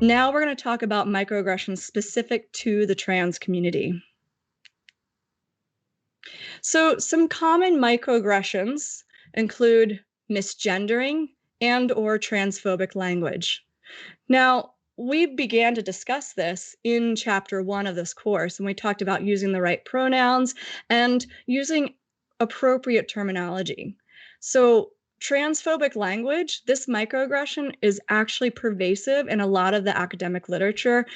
Now we're going to talk about microaggressions specific to the trans community. So some common microaggressions include misgendering and or transphobic language. Now, we began to discuss this in chapter 1 of this course, and we talked about using the right pronouns and using appropriate terminology. So transphobic language, this microaggression is actually pervasive in a lot of the academic literature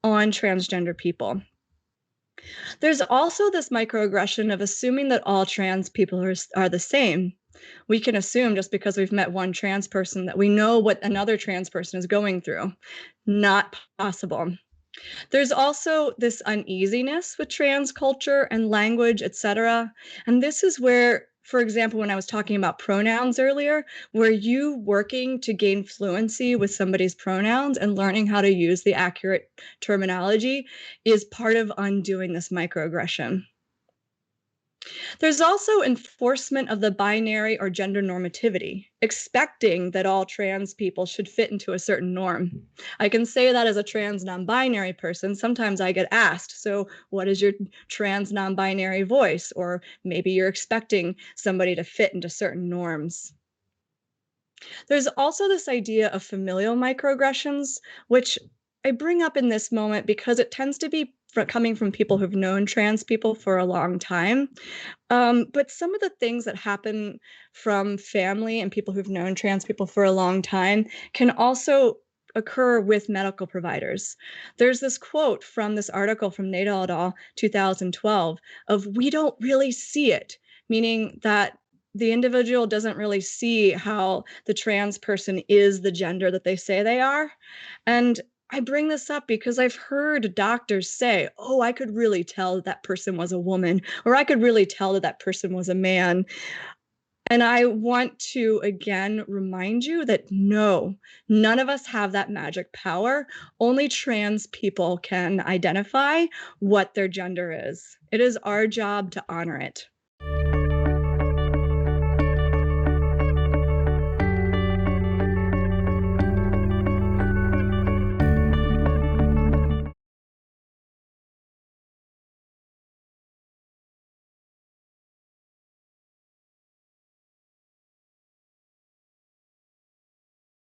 on transgender people. There's also this microaggression of assuming that all trans people are the same. We can assume just because we've met one trans person that we know what another trans person is going through. Not possible. There's also this uneasiness with trans culture and language, etc. And this is where, for example, when I was talking about pronouns earlier, where you working to gain fluency with somebody's pronouns and learning how to use the accurate terminology is part of undoing this microaggression. There's also enforcement of the binary or gender normativity, expecting that all trans people should fit into a certain norm. I can say that as a trans non-binary person. Sometimes I get asked, so what is your trans non-binary voice? Or maybe you're expecting somebody to fit into certain norms. There's also this idea of familial microaggressions, which I bring up in this moment because it tends to be coming from people who've known trans people for a long time. But some of the things that happen from family and people who've known trans people for a long time can also occur with medical providers. There's this quote from this article from Nadal et al. 2012 of "we don't really see it," meaning that the individual doesn't really see how the trans person is the gender that they say they are. And I bring this up because I've heard doctors say, "Oh, I could really tell that that person was a woman," or "I could really tell that that person was a man." And I want to again remind you that no, none of us have that magic power. Only trans people can identify what their gender is. It is our job to honor it.